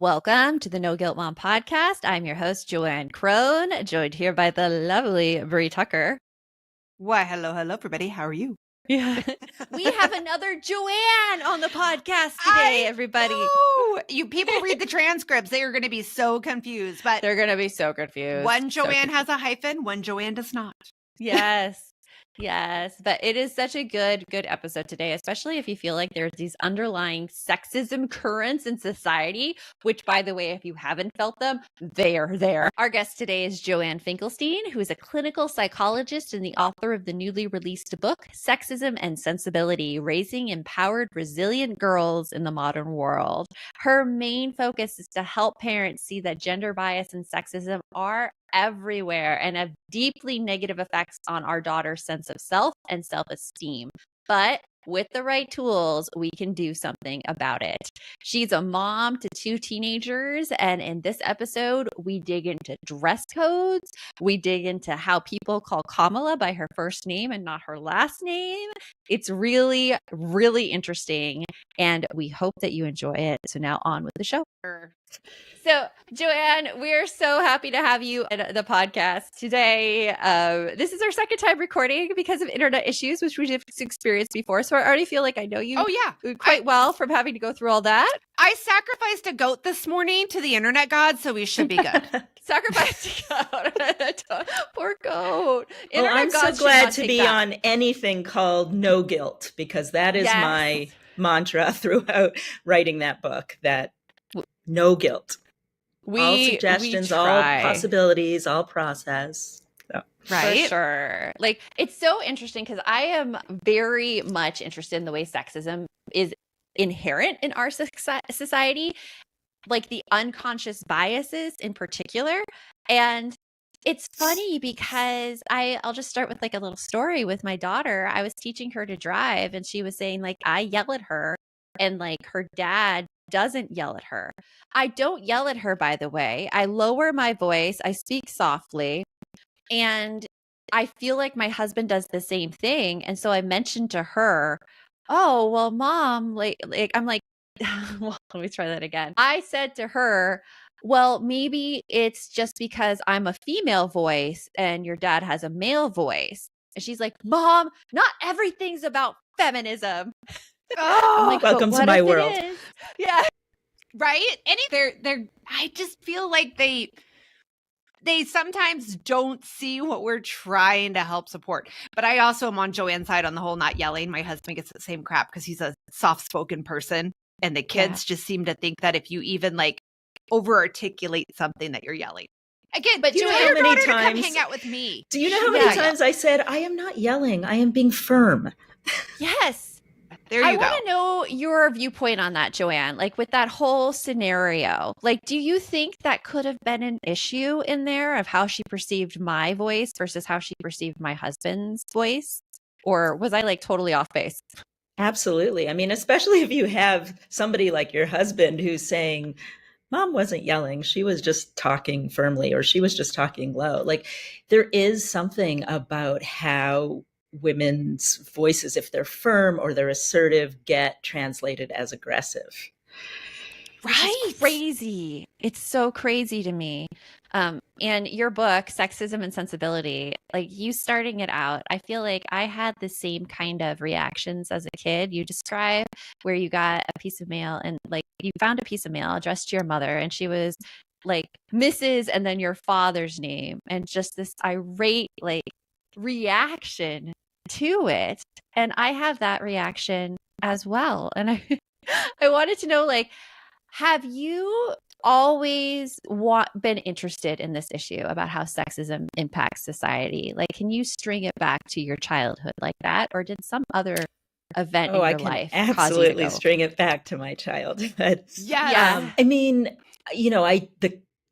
Welcome to the No Guilt Mom podcast. I'm your host, Joanne Crone, joined here by the lovely Brie Tucker. Why, hello, everybody. How are you? Yeah. We have another Joanne on the podcast today, everybody. You people read the transcripts. They are going to be so confused. But they're going to be so confused. One Joanne has a hyphen, one Joanne does not. Yes. Yes, but it is such a good episode today, especially if you feel like there's these underlying sexism currents in society, which, by the way, if you haven't felt them, they are there. Our guest today is Joanne Finkelstein, who is a clinical psychologist and the author of the newly released book, Sexism and Sensibility: Raising Empowered, Resilient Girls in the Modern World. Her main focus is to help parents see that gender bias and sexism are everywhere and have deeply negative effects on our daughter's sense of self and self-esteem. But with the right tools, we can do something about it. She's a mom to 2 teenagers, and in this episode, we dig into dress codes. We dig into how people call Kamala by her first name and not her last name. It's really, really interesting, and we hope that you enjoy it. So now on with the show. So, Joanne, we're so happy to have you at the podcast today. This is our second time recording because of internet issues, which we've experienced before. So I already feel like I know you quite well from having to go through all that. I sacrificed a goat this morning to the internet god, so we should be good. Sacrificed a goat. Poor goat. Well, I'm so glad to be on anything called No Guilt, because that is my mantra throughout writing that book, that no guilt. All suggestions, all possibilities, all process. So. Right. For sure. Like, it's so interesting because I am very much interested in the way sexism is inherent in our society, like the unconscious biases in particular. And it's funny because I'll just start with like a little story with my daughter. I was teaching her to drive and she was saying like, I yell at her and like her dad doesn't yell at her. I don't yell at her, by the way. I lower my voice. I speak softly. And I feel like my husband does the same thing. And so I mentioned to her, oh, well, mom, like I'm like, well, let me try that again. I said to her, well, maybe it's just because I'm a female voice and your dad has a male voice. And she's like, Mom, not everything's about feminism. Oh, like, welcome to my world. Yeah. Right? They're I just feel like they sometimes don't see what we're trying to help support. But I also am on Joanne's side on the whole not yelling. My husband gets the same crap because he's a soft-spoken person. And the kids just seem to think that if you even like over-articulate something that you're yelling. Again, but do you know how many times to come hang out with me? Do you know how many times I said, I am not yelling, I am being firm? Yes. There you go. I want to know your viewpoint on that, Joanne, like with that whole scenario. Like, do you think that could have been an issue in there of how she perceived my voice versus how she perceived my husband's voice? Or was I like totally off base? Absolutely. I mean, especially if you have somebody like your husband who's saying, Mom wasn't yelling, she was just talking firmly, or she was just talking low. Like, there is something about how women's voices, if they're firm or they're assertive, get translated as aggressive. Right. It's crazy. It's so crazy to me. And your book, Sexism and Sensibility, like you starting it out, I feel like I had the same kind of reactions as a kid. You describe where you got a piece of mail and like you found a piece of mail addressed to your mother and she was like Mrs. and then your father's name, and just this irate like reaction to it. And I have that reaction as well. And I wanted to know, like, have you always been interested in this issue about how sexism impacts society? Like, can you string it back to your childhood like that? Or did some other event in your life absolutely string it back to my childhood? I mean, you know,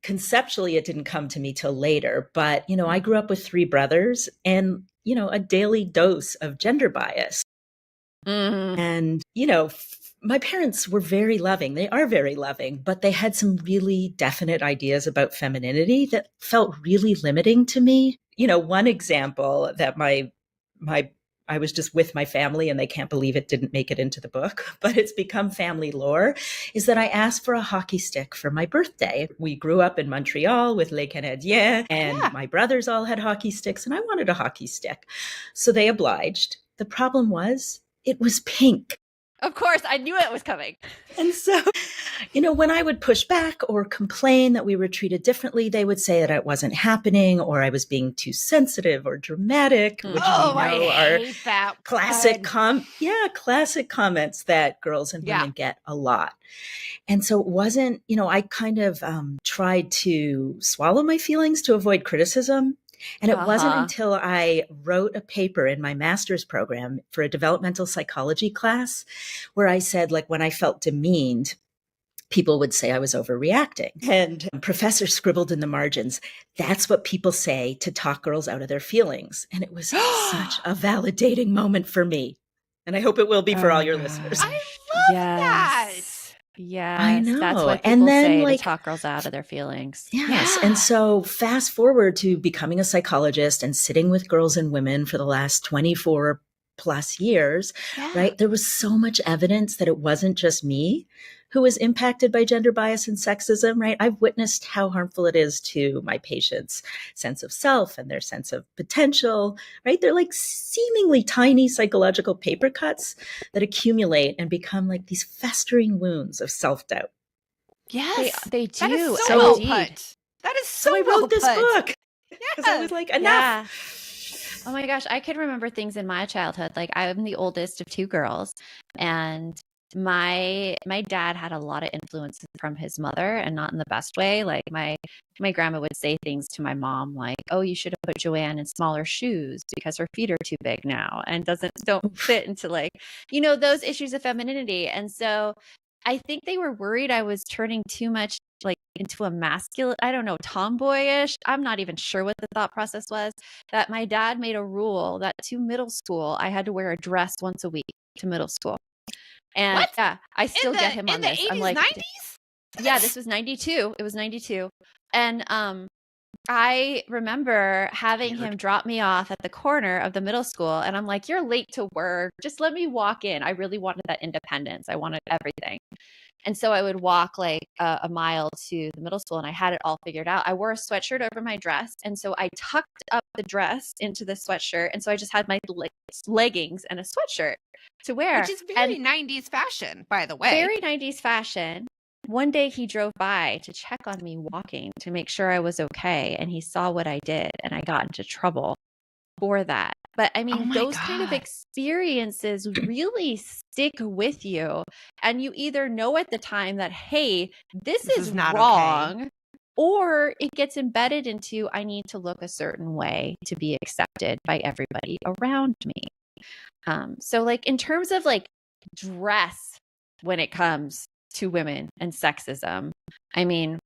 conceptually it didn't come to me till later, but, you know, I grew up with 3 brothers and, you know, a daily dose of gender bias. Mm-hmm. And, you know, my parents were very loving. They are very loving, but they had some really definite ideas about femininity that felt really limiting to me. You know, one example that I I was just with my family and they can't believe it didn't make it into the book, but it's become family lore, is that I asked for a hockey stick for my birthday. We grew up in Montreal with Les Canadiens, and my brothers all had hockey sticks, and I wanted a hockey stick. So they obliged. The problem was it was pink. Of course, I knew it was coming. And so, when I would push back or complain that we were treated differently, they would say that it wasn't happening or I was being too sensitive or dramatic, which I hate that classic classic comments that girls and women get a lot. And so it wasn't, I kind of tried to swallow my feelings to avoid criticism. And it wasn't until I wrote a paper in my master's program for a developmental psychology class where I said, like, when I felt demeaned, people would say I was overreacting. And a professor scribbled in the margins, that's what people say to talk girls out of their feelings. And it was such a validating moment for me. And I hope it will be for all your listeners. I love that. Yes, I know. That's what people say to talk girls out of their feelings. Yes. Yeah. And so fast forward to becoming a psychologist and sitting with girls and women for the last 24 plus years, right? There was so much evidence that it wasn't just me who was impacted by gender bias and sexism, right? I've witnessed how harmful it is to my patients' sense of self and their sense of potential, right? They're like seemingly tiny psychological paper cuts that accumulate and become like these festering wounds of self-doubt. Yes, they do. That is so well put. That is so I wrote this book because I was like, enough. Yeah. Oh my gosh, I can remember things in my childhood. Like, I'm the oldest of two girls, and my dad had a lot of influences from his mother, and not in the best way. Like, my grandma would say things to my mom like, oh, you should have put Joanne in smaller shoes because her feet are too big now and don't fit into, like, those issues of femininity. And so I think they were worried I was turning too much like into a masculine, I don't know, tomboyish. I'm not even sure what the thought process was, that my dad made a rule that to middle school, I had to wear a dress once a week to middle school. And what? Yeah, I still get him on this. In the 80s, I'm like, 90s? Yeah, this was 92. It was 92. And I remember having him drop me off at the corner of the middle school. And I'm like, you're late to work. Just let me walk in. I really wanted that independence. I wanted everything. And so I would walk like a mile to the middle school, and I had it all figured out. I wore a sweatshirt over my dress. And so I tucked up the dress into the sweatshirt. And so I just had my leggings and a sweatshirt to wear. Which is very 90s fashion, by the way. Very 90s fashion. One day he drove by to check on me walking to make sure I was okay. And he saw what I did, and I got into trouble for that. But I mean, those kind of experiences really stick with you. And you either know at the time that, hey, this is not wrong, okay, or it gets embedded into, I need to look a certain way to be accepted by everybody around me. So like in terms of like dress, when it comes to women and sexism, I mean,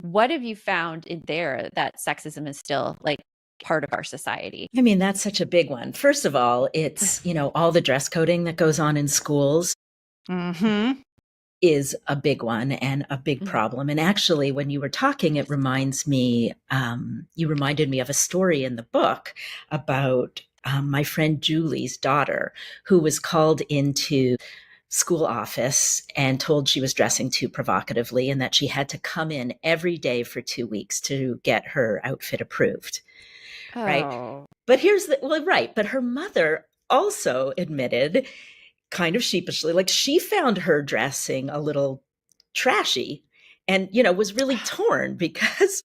what have you found in there that sexism is still like part of our society? I mean, that's such a big one. First of all, it's, all the dress coding that goes on in schools is a big one and a big problem. And actually, when you were talking, it reminds me, you reminded me of a story in the book about my friend Julie's daughter, who was called into school office and told she was dressing too provocatively and that she had to come in every day for 2 weeks to get her outfit approved. Right. But but her mother also admitted kind of sheepishly, like she found her dressing a little trashy and, was really torn because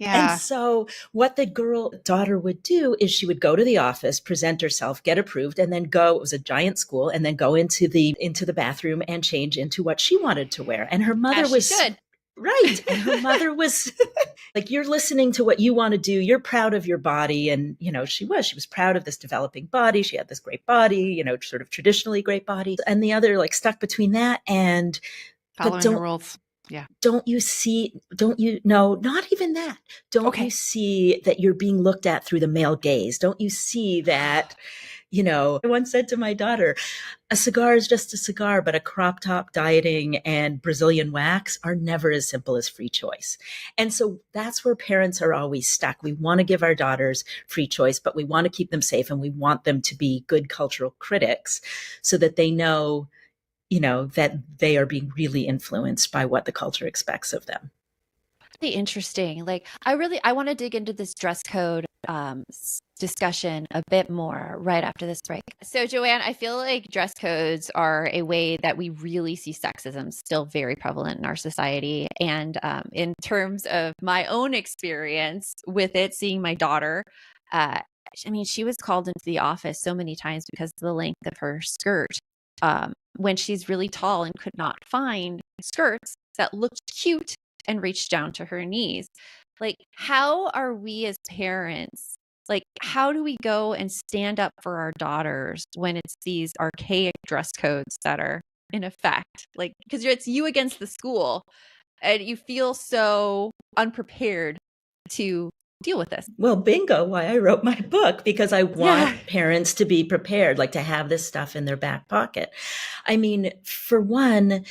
And so what the daughter would do is she would go to the office, present herself, get approved, and then go, it was a giant school, and then go into the bathroom and change into what she wanted to wear. And her mother was right. And her mother was like, you're listening to what you want to do. You're proud of your body. And, she was proud of this developing body. She had this great body, sort of traditionally great body. And the other like stuck between that and following the rules. Yeah. Not even that. Don't you see that you're being looked at through the male gaze? Don't you see that, I once said to my daughter, a cigar is just a cigar, but a crop top, dieting, and Brazilian wax are never as simple as free choice. And so that's where parents are always stuck. We want to give our daughters free choice, but we want to keep them safe, and we want them to be good cultural critics so that they know, that they are being really influenced by what the culture expects of them. Really interesting. Like, I want to dig into this dress code discussion a bit more right after this break. So, Joanne, I feel like dress codes are a way that we really see sexism still very prevalent in our society. And in terms of my own experience with it, seeing my daughter, she was called into the office so many times because of the length of her skirt. When she's really tall and could not find skirts that looked cute and reached down to her knees. Like, how are we as parents, like, how do we go and stand up for our daughters when it's these archaic dress codes that are in effect? Like, because it's you against the school, and you feel so unprepared to deal with this. Well, bingo, why I wrote my book, because I want parents to be prepared, like to have this stuff in their back pocket. I mean, for one,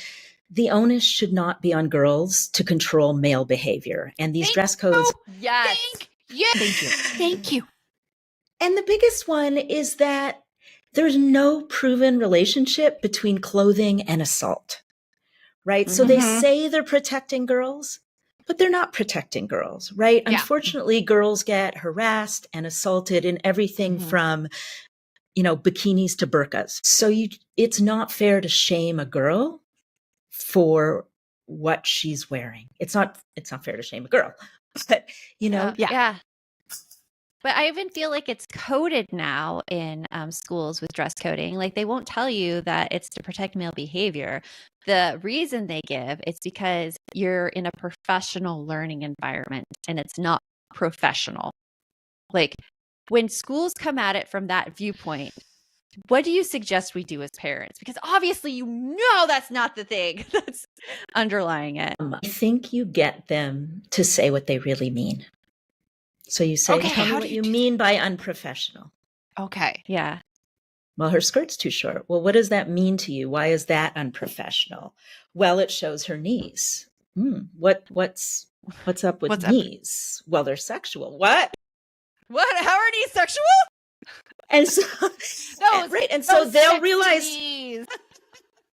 the onus should not be on girls to control male behavior. And these dress codes. Yes. Thank you. And the biggest one is that there's no proven relationship between clothing and assault, right? So they say they're protecting girls, but they're not protecting girls, right? Yeah. Unfortunately, girls get harassed and assaulted in everything from, bikinis to burqas. So it's not fair to shame a girl for what she's wearing. It's not fair to shame a girl, but yeah. But I even feel like it's coded now in schools with dress coding. Like, they won't tell you that it's to protect male behavior. The reason they give is because you're in a professional learning environment and it's not professional. Like, when schools come at it from that viewpoint, what do you suggest we do as parents? Because obviously, that's not the thing that's underlying it. I think you get them to say what they really mean. So you say, tell me what you mean by unprofessional. Okay. Yeah. Well, her skirt's too short. Well, what does that mean to you? Why is that unprofessional? Well, it shows her knees. What's up with knees? Well, they're sexual. What? How are knees sexual? And so, right. And so they'll realize,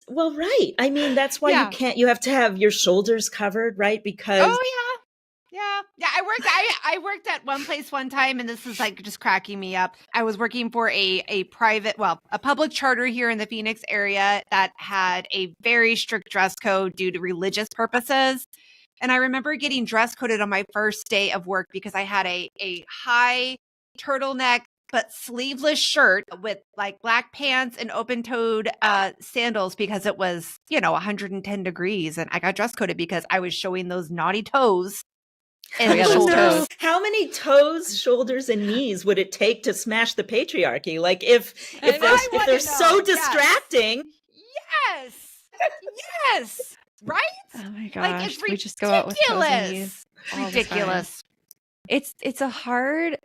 well, right. I mean, that's why you have to have your shoulders covered, right? Because. Oh, yeah. I worked at one place one time, and this is like just cracking me up. I was working for a public charter here in the Phoenix area that had a very strict dress code due to religious purposes. And I remember getting dress coded on my first day of work because I had a high turtleneck but sleeveless shirt with like black pants and open-toed sandals because it was, 110 degrees. And I got dress coded because I was showing those naughty toes. And toes. How many toes, shoulders, and knees would it take to smash the patriarchy? Like if they're so distracting. Yes. Right? Oh my gosh. Like, it's ridiculous. We just go out with toes and knees. Ridiculous. It's a hard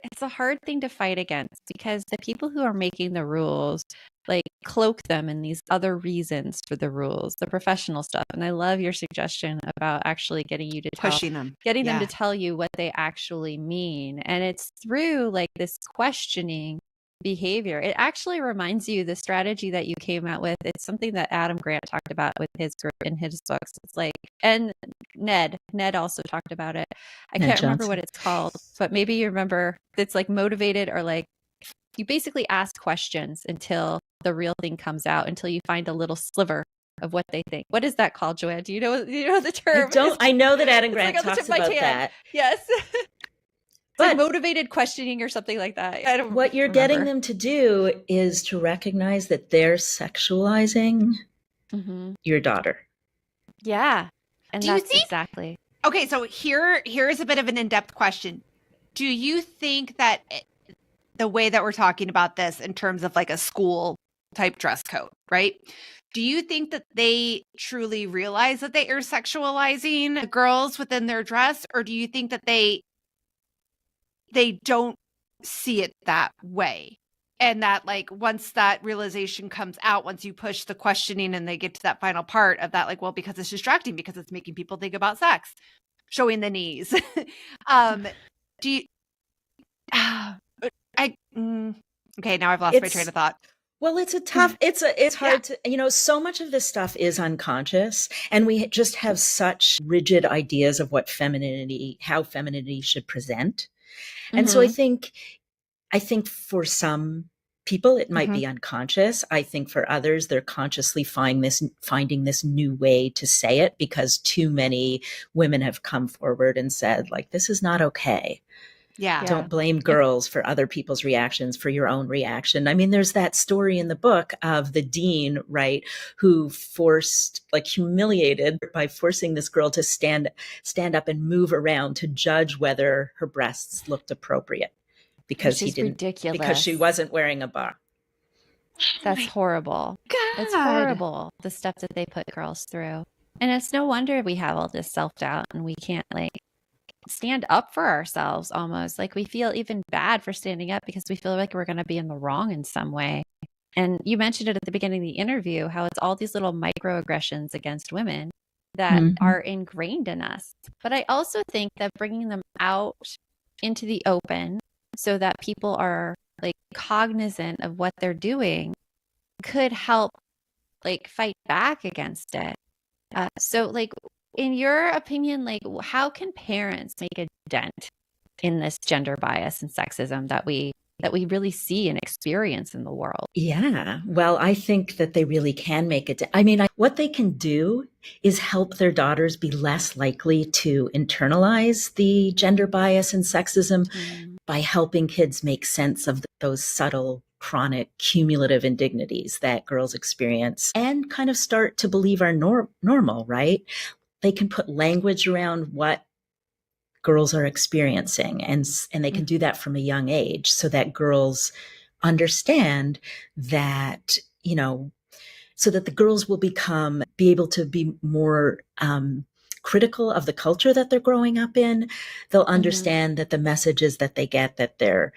thing to fight against, because the people who are making the rules like cloak them in these other reasons for the rules, the professional stuff. And I love your suggestion about actually getting you to them to tell you what they actually mean. And it's through like this questioning behavior. It actually reminds you the strategy that you came out with. It's something that Adam Grant talked about with his group in his books. It's like, and Ned also talked about it. I can't remember what it's called, but maybe you remember. It's like motivated, or like you basically ask questions until the real thing comes out, until you find a little sliver of what they think. What is that called, Joanne? Do you know the term? I know that Adam Grant talks about that. Yes. But like motivated questioning or something like that. What you're getting them to do is to recognize that they're sexualizing your daughter. Yeah. And exactly. Okay, so here is a bit of an in-depth question. Do you think that the way that we're talking about this in terms of like a school type dress code, right? Do you think that they truly realize that they are sexualizing the girls within their dress, or do you think that they don't see it that way? And that like once that realization comes out, once you push the questioning and they get to that final part of that, like, well, because it's distracting, because it's making people think about sex, showing the knees. Do you, okay, now I've lost my train of thought. Well, it's a tough, it's hard to, so much of this stuff is unconscious, and we just have such rigid ideas of what how femininity should present. And so I think for some people, it might be unconscious. I think for others, they're consciously finding this new way to say it because too many women have come forward and said, like, this is not okay. Yeah. Don't blame girls for other people's reactions, for your own reaction. I mean, there's that story in the book of the dean, right, who humiliated by forcing this girl to stand up and move around to judge whether her breasts looked appropriate because ridiculous. Because she wasn't wearing a bra. That's horrible. God. It's horrible, the stuff that they put girls through. And it's no wonder we have all this self-doubt and we can't stand up for ourselves almost. Like we feel even bad for standing up because we feel like we're going to be in the wrong in some way. And you mentioned it at the beginning of the interview, how it's all these little microaggressions against women that are ingrained in us. But I also think that bringing them out into the open so that people are cognizant of what they're doing could help fight back against it. So in your opinion, how can parents make a dent in this gender bias and sexism that we really see and experience in the world? Yeah, well, I think that they really can make it. I mean, what they can do is help their daughters be less likely to internalize the gender bias and sexism by helping kids make sense of those subtle, chronic, cumulative indignities that girls experience and kind of start to believe are normal, right? They can put language around what girls are experiencing, and they can do that from a young age so that girls understand that, so that the girls will be able to be more critical of the culture that they're growing up in. They'll understand that the messages that they get, that they're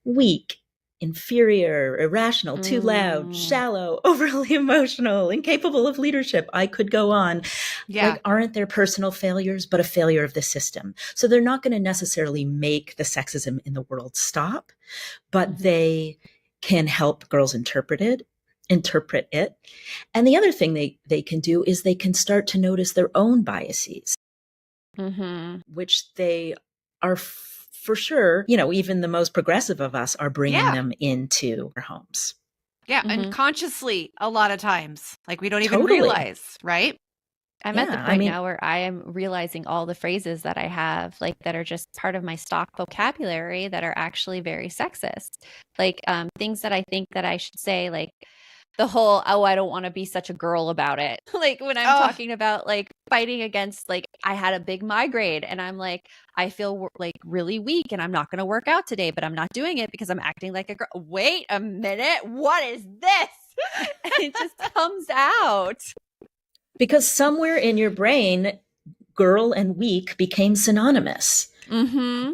weak, inferior, irrational, too loud, shallow, overly emotional, incapable of leadership. I could go on. Aren't their personal failures, but a failure of the system. So they're not going to necessarily make the sexism in the world stop, but they can help girls interpret it. And the other thing they can do is they can start to notice their own biases, which they are for sure, even the most progressive of us are bringing them into our homes. Yeah. And consciously a lot of times, we don't even realize, right? I'm at the point now where I am realizing all the phrases that I have, that are just part of my stock vocabulary that are actually very sexist. Things that I think that I should say, the whole, I don't want to be such a girl about it. When I'm talking about fighting against, I had a big migraine and I'm I feel really weak and I'm not going to work out today, but I'm not doing it because I'm acting like a girl. Wait a minute. What is this? And it just comes out. Because somewhere in your brain, girl and weak became synonymous. Yeah.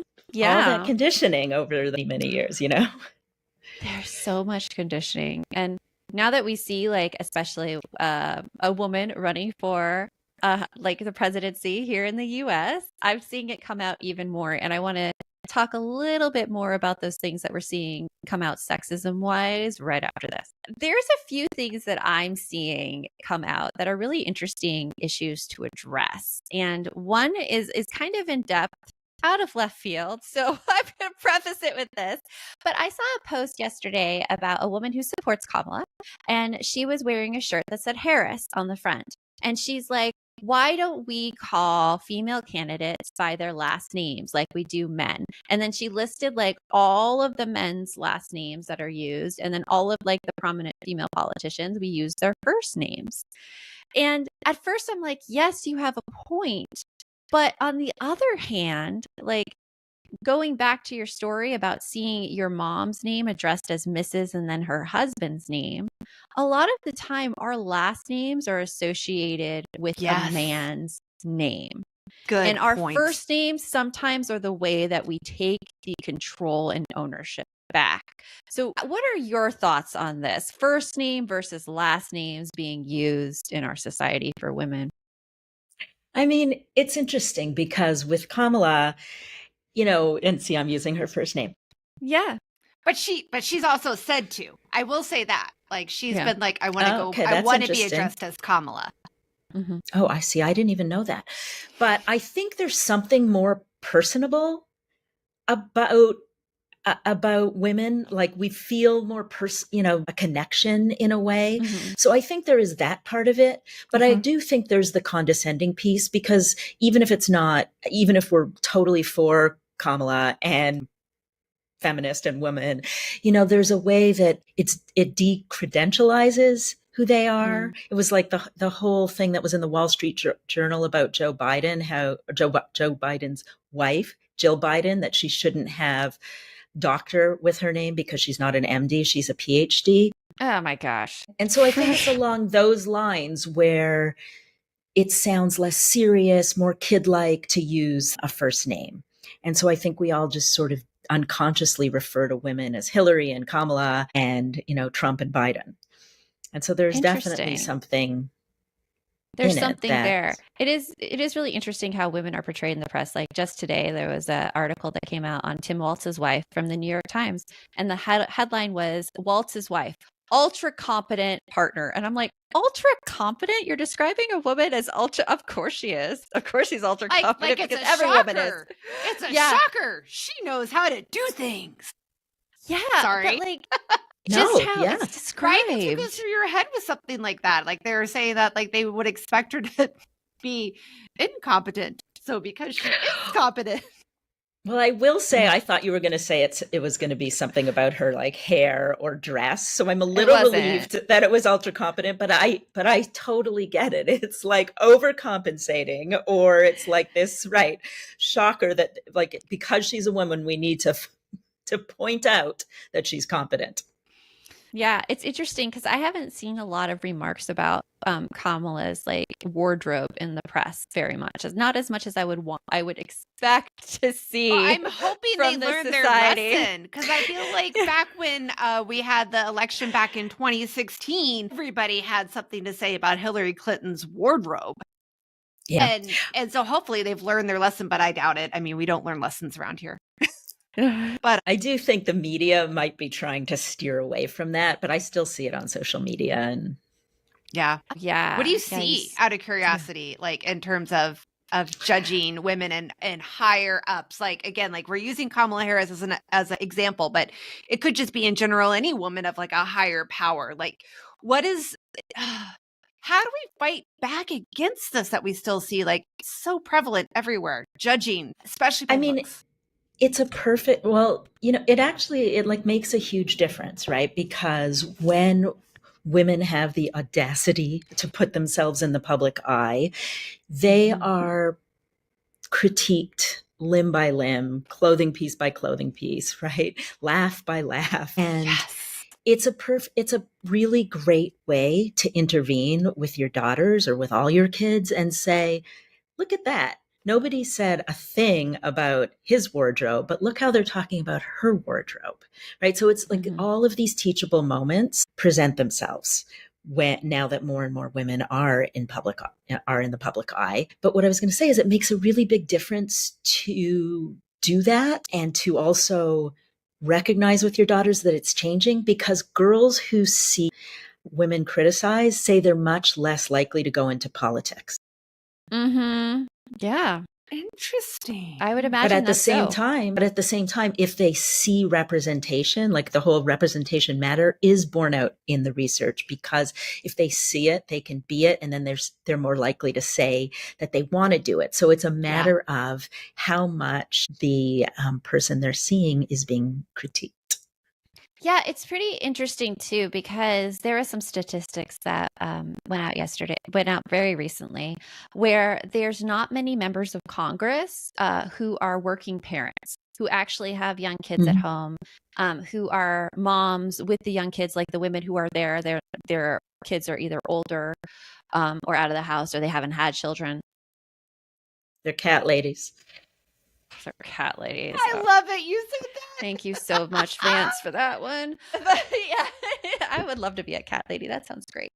All that conditioning over the many years, There's so much conditioning. And now that we see, especially a woman running for the presidency here in the US, I'm seeing it come out even more. And I want to talk a little bit more about those things that we're seeing come out sexism wise right after this. There's a few things that I'm seeing come out that are really interesting issues to address. And one is kind of in depth, out of left field. So I'm going to preface it with this. But I saw a post yesterday about a woman who supports Kamala, and she was wearing a shirt that said Harris on the front. And she's like, why don't we call female candidates by their last names like we do men? And then she listed all of the men's last names that are used. And then all of the prominent female politicians, we use their first names. And at first I'm like, yes, you have a point. But on the other hand, going back to your story about seeing your mom's name addressed as Mrs. and then her husband's name, a lot of the time our last names are associated with a man's name. Good and our point. first names sometimes are the way that we take the control and ownership back. So what are your thoughts on this? First name versus last names being used in our society for women? I mean, it's interesting because with Kamala, and see, I'm using her first name. Yeah. But she's also said to. I will say that. Like she's been like, I want to go. Okay, I want to be interesting. addressed as Kamala. Mm-hmm. Oh, I see. I didn't even know that. But I think there's something more personable about women. Like we feel more a connection in a way. Mm-hmm. So I think there is that part of it. But I do think there's the condescending piece, because even if we're totally for Kamala and feminist and woman, there's a way that it decredentializes who they are. It was like the whole thing that was in the Wall Street Journal about Joe Biden, how Joe Biden's wife, Jill Biden, that she shouldn't have doctor with her name because she's not an MD, she's a PhD. Oh my gosh. And so I think it's along those lines where it sounds less serious, more kid-like to use a first name. And so I think we all just sort of unconsciously refer to women as Hillary and Kamala and, Trump and Biden. And so there's definitely something. There's something there. It is really interesting how women are portrayed in the press. Like just today, there was an article that came out on Tim Walz's wife from the New York Times. And the headline was Walz's wife, ultra competent partner. And I'm like, ultra competent? You're describing a woman as ultra? Of course she is. Of course she's ultra competent, because every woman is. It's a shocker. She knows how to do things. Yeah. Sorry. But like, just how it's described. Right? If you go through your head with something like that, like they were saying that like they would expect her to be incompetent. So because she is competent. Well, I will say, I thought you were going to say it was going to be something about her like hair or dress. So I'm a little relieved that it was ultra competent, but I totally get it. It's like overcompensating, or it's like this, right? Shocker that like, because she's a woman, we need to point out that she's competent. Yeah, it's interesting because I haven't seen a lot of remarks about Kamala's like wardrobe in the press very much. Not as much as I would expect to see. Well, I'm hoping they learned their lesson, because I feel like back when we had the election back in 2016, everybody had something to say about Hillary Clinton's wardrobe. Yeah. And so hopefully they've learned their lesson, but I doubt it. I mean, we don't learn lessons around here. But I do think the media might be trying to steer away from that, but I still see it on social media. And yeah. What do you see, out of curiosity, like in terms of judging women and higher ups? Like, again, like we're using Kamala Harris as an example, but it could just be in general any woman of like a higher power. Like, what is how do we fight back against this that we still see like so prevalent everywhere, judging, especially by looks? It's a perfect, it like makes a huge difference, right? Because when women have the audacity to put themselves in the public eye, they are critiqued limb by limb, clothing piece by clothing piece, right? Laugh by laugh. And it's a really great way to intervene with your daughters or with all your kids and say, look at that. Nobody said a thing about his wardrobe, but look how they're talking about her wardrobe, right? So it's like all of these teachable moments present themselves now that more and more women are in the public eye. But what I was going to say is it makes a really big difference to do that and to also recognize with your daughters that it's changing, because girls who see women criticize say they're much less likely to go into politics. Mm-hmm. Yeah. Interesting. I would imagine. But at the same time, if they see representation, like the whole representation matter is borne out in the research, because if they see it, they can be it. And then they're more likely to say that they want to do it. So it's a matter of how much the person they're seeing is being critiqued. Yeah, it's pretty interesting too, because there are some statistics that went out very recently, where there's not many members of Congress who are working parents, who actually have young kids at home, who are moms with the young kids, like the women who are there, their kids are either older or out of the house, or they haven't had children. They're cat ladies. Our cat lady. I So love it. You said that. thank you so much, Vance, for that one. But yeah, I would love to be a cat lady. That sounds great.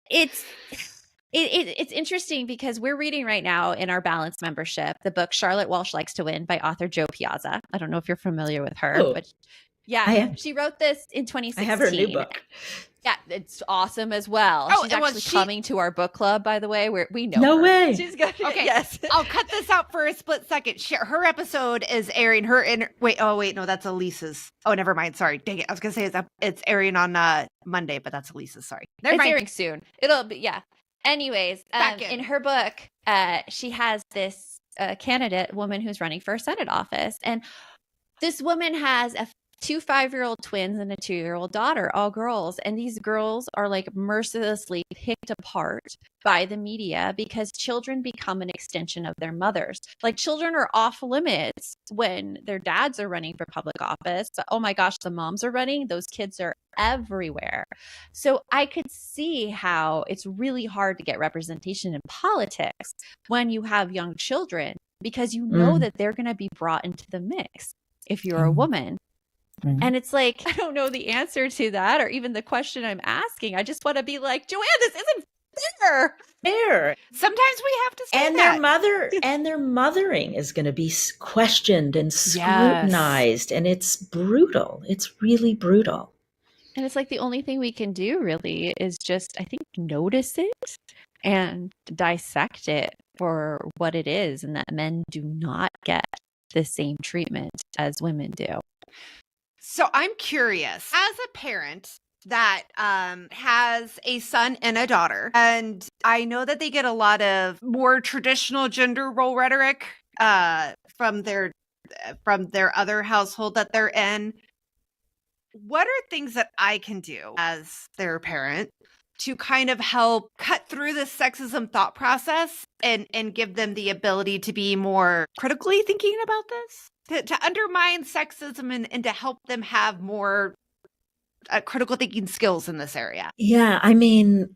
It's interesting because we're reading right now in our Balance membership the book Charlotte Walsh Likes to Win by author Jo Piazza. I don't know if you're familiar with her, but she wrote this in 2016. I have her new book. Yeah, it's awesome as well. Oh, she's actually coming to our book club, by the way. We know No her. way. She's good. Okay. Yes. I'll cut this out for a split second. Her episode is airing. Wait, no, that's Elise's. Oh, never mind. Sorry. Dang it. I was going to say it's airing on Monday, but that's Elise's. Sorry. It's airing soon. It'll be, yeah. Anyways, in her book, she has this candidate woman who's running for a Senate office. And this woman has two 5-year-old twins and a 2-year-old daughter, all girls. And these girls are like mercilessly picked apart by the media because children become an extension of their mothers. Like children are off limits when their dads are running for public office. But oh my gosh, the moms are running. Those kids are everywhere. So I could see how it's really hard to get representation in politics when you have young children because you know that they're going to be brought into the mix if you're a woman. And it's like, I don't know the answer to that or even the question I'm asking. I just want to be like, Joanne, this isn't fair. Sometimes we have to say their mothering is going to be questioned and scrutinized. And it's brutal. It's really brutal. And it's like the only thing we can do really is just, I think, notice it and dissect it for what it is and that men do not get the same treatment as women do. So I'm curious, as a parent that has a son and a daughter, and I know that they get a lot of more traditional gender role rhetoric from their other household that they're in. What are things that I can do as their parent to kind of help cut through this sexism thought process and give them the ability to be more critically thinking about this? To undermine sexism and to help them have more critical thinking skills in this area. Yeah, I mean,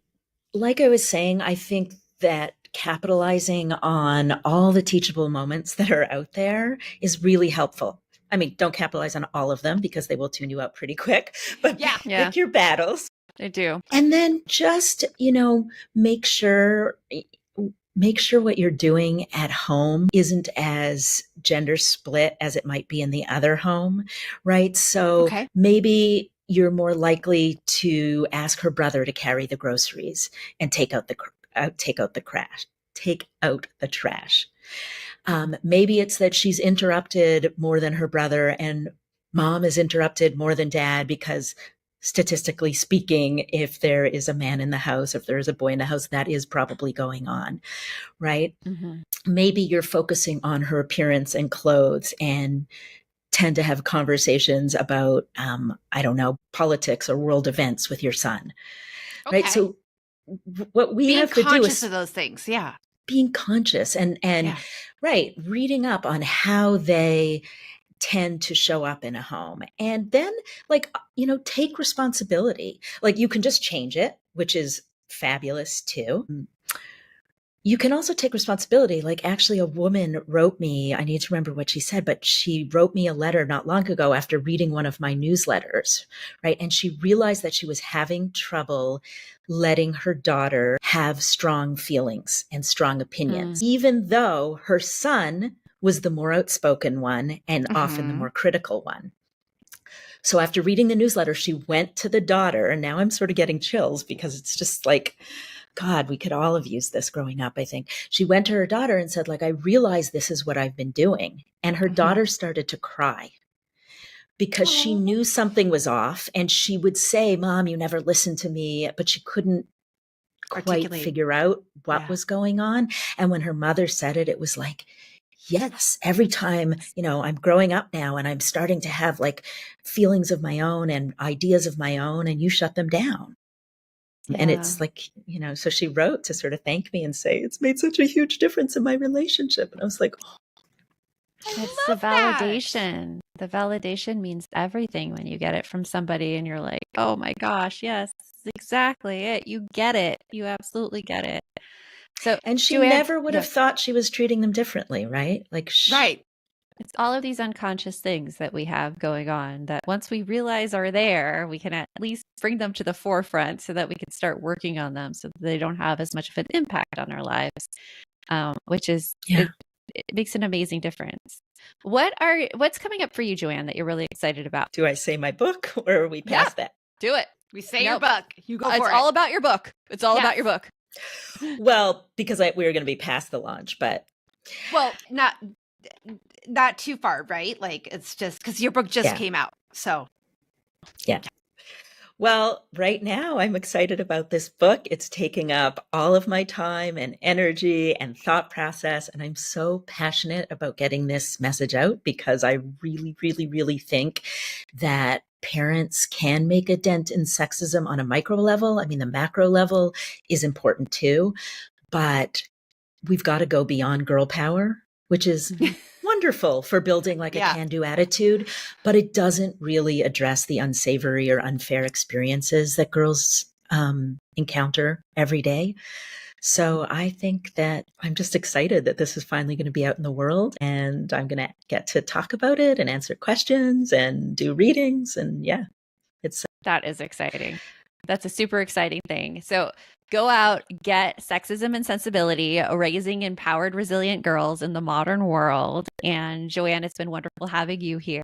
like I was saying, I think that capitalizing on all the teachable moments that are out there is really helpful. I mean, don't capitalize on all of them because they will tune you out pretty quick, but pick your battles. They do. And then just, make sure what you're doing at home isn't as gender split as it might be in the other home, right? So maybe you're more likely to ask her brother to carry the groceries and take out the trash. Maybe it's that she's interrupted more than her brother and mom is interrupted more than dad because statistically speaking, if there is a man in the house, if there is a boy in the house, that is probably going on, right? Mm-hmm. Maybe you're focusing on her appearance and clothes and tend to have conversations about, politics or world events with your son, right? So what we have to do is being conscious of those things. Yeah. Being conscious and reading up on how they tend to show up in a home. And then take responsibility. Like you can just change it, which is fabulous too. You can also take responsibility. Like actually a woman wrote me, I need to remember what she said, but she wrote me a letter not long ago after reading one of my newsletters, right? And she realized that she was having trouble letting her daughter have strong feelings and strong opinions, even though her son was the more outspoken one and often the more critical one. So after reading the newsletter, she went to the daughter, and now I'm sort of getting chills because it's just like, God, we could all have used this growing up, I think. She went to her daughter and said, I realize this is what I've been doing. And her daughter started to cry because she knew something was off. And she would say, Mom, you never listened to me, but she couldn't quite figure out what was going on. And when her mother said it, it was like, yes, every time, I'm growing up now and I'm starting to have feelings of my own and ideas of my own, and you shut them down. Yeah. And it's so she wrote to sort of thank me and say, it's made such a huge difference in my relationship. And I was like, it's the validation. The validation means everything when you get it from somebody and you're like, oh my gosh, yes, exactly it. You get it. You absolutely get it. So, and she never would have thought she was treating them differently, right? Right. It's all of these unconscious things that we have going on that once we realize are there, we can at least bring them to the forefront so that we can start working on them so that they don't have as much of an impact on our lives, which is, it makes an amazing difference. What's coming up for you, Joanne, that you're really excited about? Do I say my book or are we past that? Do it. We say your book. You go for it. It's all about your book. It's all about your book. Well, because we were going to be past the launch, but. Well, not too far, right? Like, it's just because your book just came out. So. Yeah. Well, right now I'm excited about this book. It's taking up all of my time and energy and thought process. And I'm so passionate about getting this message out because I really, really, really think that parents can make a dent in sexism on a micro level. I mean, the macro level is important too, but we've got to go beyond girl power, which is wonderful for building like a can-do attitude, but it doesn't really address the unsavory or unfair experiences that girls encounter every day. So I think that I'm just excited that this is finally going to be out in the world, and I'm going to get to talk about it and answer questions and do readings. And that is exciting. That's a super exciting thing. So go out, get Sexism and Sensibility, Raising Empowered, Resilient Girls in the Modern World. And Joanne, it's been wonderful having you here.